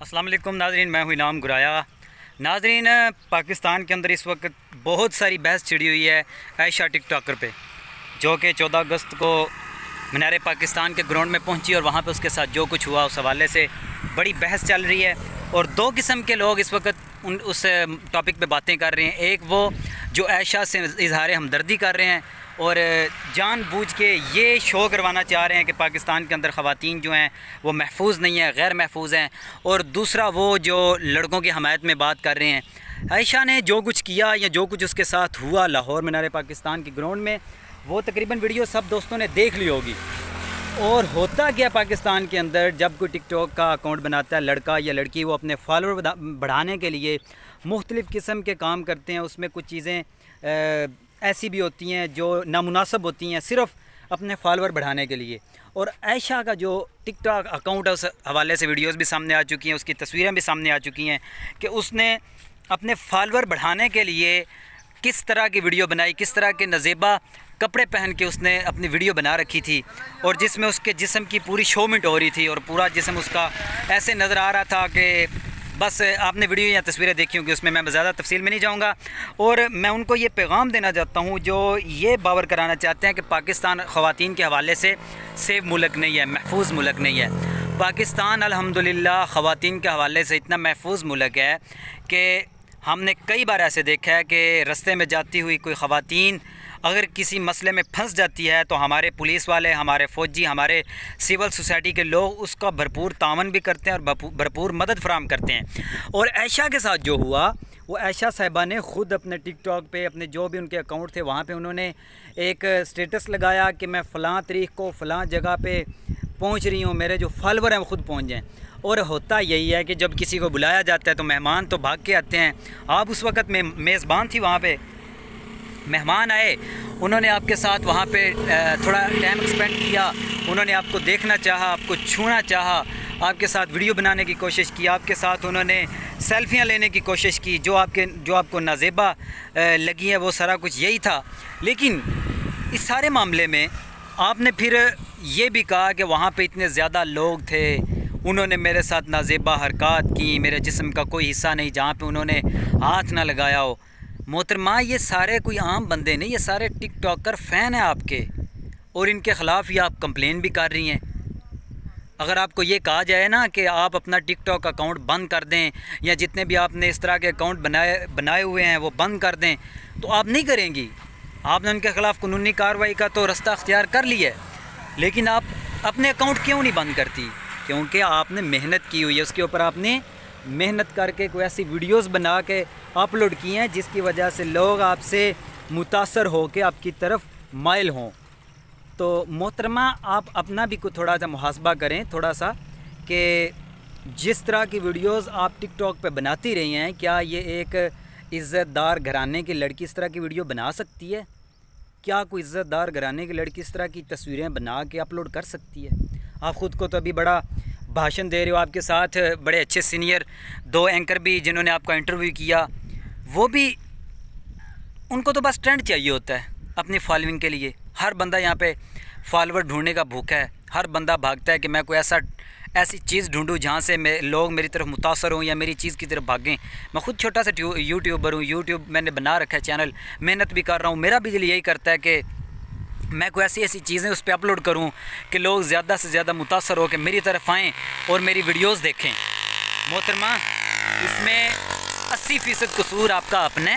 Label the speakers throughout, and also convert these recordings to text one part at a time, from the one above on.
Speaker 1: अस्सलाम वालेकुम नाज़रीन, मैं हूँ इनाम गुराया। नाज़रीन, पाकिस्तान के अंदर इस वक्त बहुत सारी बहस छिड़ी हुई है आयशा टिकटॉकर पे, जो कि 14 अगस्त को मीनार पाकिस्तान के ग्राउंड में पहुंची और वहाँ पे उसके साथ जो कुछ हुआ उस हवाले से बड़ी बहस चल रही है। और दो किस्म के लोग इस वक्त उस टॉपिक पे बातें कर रहे हैं। एक वो जो आयशा से इजहार हमदर्दी कर रहे हैं और जानबूझ के ये शो करवाना चाह रहे हैं कि पाकिस्तान के अंदर ख़वातीन जो हैं वो महफूज नहीं है, गैर महफूज हैं। और दूसरा वो जो लड़कों की हमायत में बात कर रहे हैं। आयशा ने जो कुछ किया या जो कुछ उसके साथ हुआ लाहौर मीनार पाकिस्तान के ग्राउंड में, वो तकरीबन वीडियो सब दोस्तों ने देख ली होगी। और होता क्या पाकिस्तान के अंदर, जब कोई टिकटॉक का अकाउंट बनाता है लड़का या लड़की, वो अपने फॉलोअर बढ़ाने के लिए मुख्तलिफ़ किस्म के काम करते हैं। उसमें कुछ चीज़ें ऐसी भी होती हैं जो नामुनासिब होती हैं सिर्फ़ अपने फॉलोअर बढ़ाने के लिए। और आयशा का जो टिकटॉक अकाउंट है उस हवाले से वीडियोस भी सामने आ चुकी हैं, उसकी तस्वीरें भी सामने आ चुकी हैं कि उसने अपने फॉलोअर बढ़ाने के लिए किस तरह की वीडियो बनाई, किस तरह के नज़ेबा कपड़े पहन के उसने अपनी वीडियो बना रखी थी और जिसमें उसके जिस्म की पूरी शोमिट हो रही थी और पूरा जिस्म उसका ऐसे नज़र आ रहा था कि बस आपने वीडियो या तस्वीरें देखी होंगी, उसमें मैं ज़्यादा तफसील में नहीं जाऊंगा। और मैं उनको ये पैगाम देना चाहता हूँ जो ये बावर कराना चाहते हैं कि पाकिस्तान ख़वातीन के हवाले से सेफ मुल्क नहीं है, महफूज मुल्क नहीं है। पाकिस्तान अल्हम्दुलिल्लाह ख़वातीन के हवाले से इतना महफूज मुल्क है कि हमने कई बार ऐसे देखा है कि रास्ते में जाती हुई कोई ख़वातीन अगर किसी मसले में फंस जाती है तो हमारे पुलिस वाले, हमारे फ़ौजी, हमारे सिविल सोसाइटी के लोग उसका भरपूर तावन भी करते हैं और भरपूर मदद फराहम करते हैं। और आयशा के साथ जो हुआ, वो आयशा साहिबा ने ख़ुद अपने टिकटॉक पे, अपने जो भी उनके अकाउंट थे वहाँ पे उन्होंने एक स्टेटस लगाया कि मैं फ़लाँ तारीख़ को फ़लाँ जगह पे पहुँच रही हूँ, मेरे जो फॉलोवर हैं वो ख़ुद पहुँच जाएँ। और होता यही है कि जब किसी को बुलाया जाता है तो मेहमान तो भाग के आते हैं। आप उस वक़्त में मेज़बान थी, वहाँ पे मेहमान आए, उन्होंने आपके साथ वहाँ पे थोड़ा टाइम स्पेंड किया, उन्होंने आपको देखना चाहा, आपको छूना चाहा, आपके साथ वीडियो बनाने की कोशिश की, आपके साथ उन्होंने सेल्फियाँ लेने की कोशिश की, जो आपको नाजेबा लगी है वो सारा कुछ यही था। लेकिन इस सारे मामले में आपने फिर ये भी कहा कि वहाँ पे इतने ज़्यादा लोग थे, उन्होंने मेरे साथ नाजेबा हरकत की, मेरे जिस्म का कोई हिस्सा नहीं जहाँ पे उन्होंने हाथ ना लगाया हो। मोहतरमा, ये सारे कोई आम बंदे नहीं, ये सारे टिकटॉकर फ़ैन हैं आपके और इनके ख़िलाफ़ ये आप कंप्लेन भी कर रही हैं। अगर आपको ये कहा जाए ना कि आप अपना टिकटॉक अकाउंट बंद कर दें या जितने भी आपने इस तरह के अकाउंट बनाए हुए हैं वो बंद कर दें, तो आप नहीं करेंगी। आपने उनके ख़िलाफ़ कानूनी कार्रवाई का तो रास्ता अख्तियार कर लिया है, लेकिन आप अपने अकाउंट क्यों नहीं बंद करती? क्योंकि आपने मेहनत की हुई है, उसके ऊपर आपने मेहनत करके कोई ऐसी वीडियोस बना के अपलोड की हैं जिसकी वजह से लोग आपसे मुतासर हो के आपकी तरफ माइल हों। तो मोहतरमा, आप अपना भी कुछ थोड़ा सा मुहासबा करें, थोड़ा सा, कि जिस तरह की वीडियोस आप टिकटॉक पे बनाती रही हैं, क्या ये एक इज़्ज़तदार घराने की लड़की इस तरह की वीडियो बना सकती है? क्या कोई इज़्ज़तदार घराने की लड़की इस तरह की तस्वीरें बना के अपलोड कर सकती है? आप ख़ुद को तो अभी बड़ा भाषण दे रहे हो, आपके साथ बड़े अच्छे सीनियर 2 एंकर भी जिन्होंने आपका इंटरव्यू किया, वो भी, उनको तो बस ट्रेंड चाहिए होता है अपनी फॉलोइंग के लिए। हर बंदा यहाँ पे फॉलोवर ढूंढने का भूखा है, हर बंदा भागता है कि मैं कोई ऐसी चीज़ ढूंढूं जहाँ से लोग मेरी तरफ मुतासर हों या मेरी चीज़ की तरफ भागें। मैं ख़ुद छोटा सा यूट्यूबर हूँ, यूट्यूब मैंने बना रखा है चैनल, मेहनत भी कर रहा हूँ। मेरा भी दिल यही करता है कि मैं कोई ऐसी चीज़ें उस पर अपलोड करूं कि लोग ज़्यादा से ज़्यादा मुतासर हो के मेरी तरफ आएँ और मेरी वीडियोस देखें। मोहतरमा, इसमें 80% कसूर आपका अपने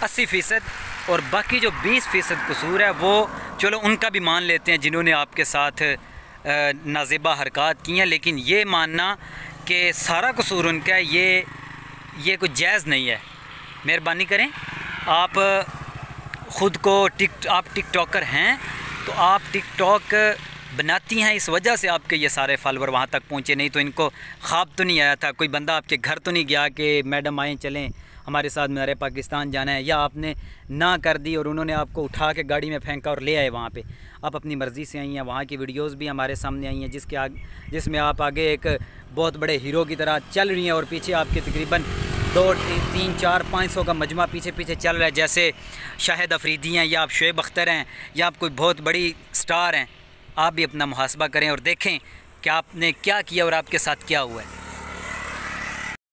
Speaker 1: 80%, और बाकी जो 20% कसूर है वो चलो उनका भी मान लेते हैं जिन्होंने आपके साथ नाजेबा हरकत की हैं। लेकिन ये मानना कि सारा कसूर उनका है, ये कुछ जायज़ नहीं है। मेहरबानी करें, आप ख़ुद को आप टिकटॉकर हैं तो आप टिकटॉक बनाती हैं, इस वजह से आपके ये सारे फॉलोवर वहाँ तक पहुँचे। नहीं तो इनको ख्वाब तो नहीं आया था, कोई बंदा आपके घर तो नहीं गया कि मैडम आएँ चलें हमारे साथ मीनार पाकिस्तान जाना है, या आपने ना कर दी और उन्होंने आपको उठा के गाड़ी में फेंका और ले आए वहाँ पे। आप अपनी मर्ज़ी से आई हैं। वहाँ की वीडियोस भी हमारे सामने आई हैं जिसमें आप आगे एक बहुत बड़े हीरो की तरह चल रही हैं और पीछे आपके तकरीबन 2, 3, 4, 500 का मजमा पीछे चल रहा है, जैसे शाहिद अफरीदी हैं या आप शुएब अख्तर हैं या आप कोई बहुत बड़ी स्टार हैं। आप भी अपना मुहासबा करें और देखें कि आपने क्या किया और आपके साथ क्या हुआ है।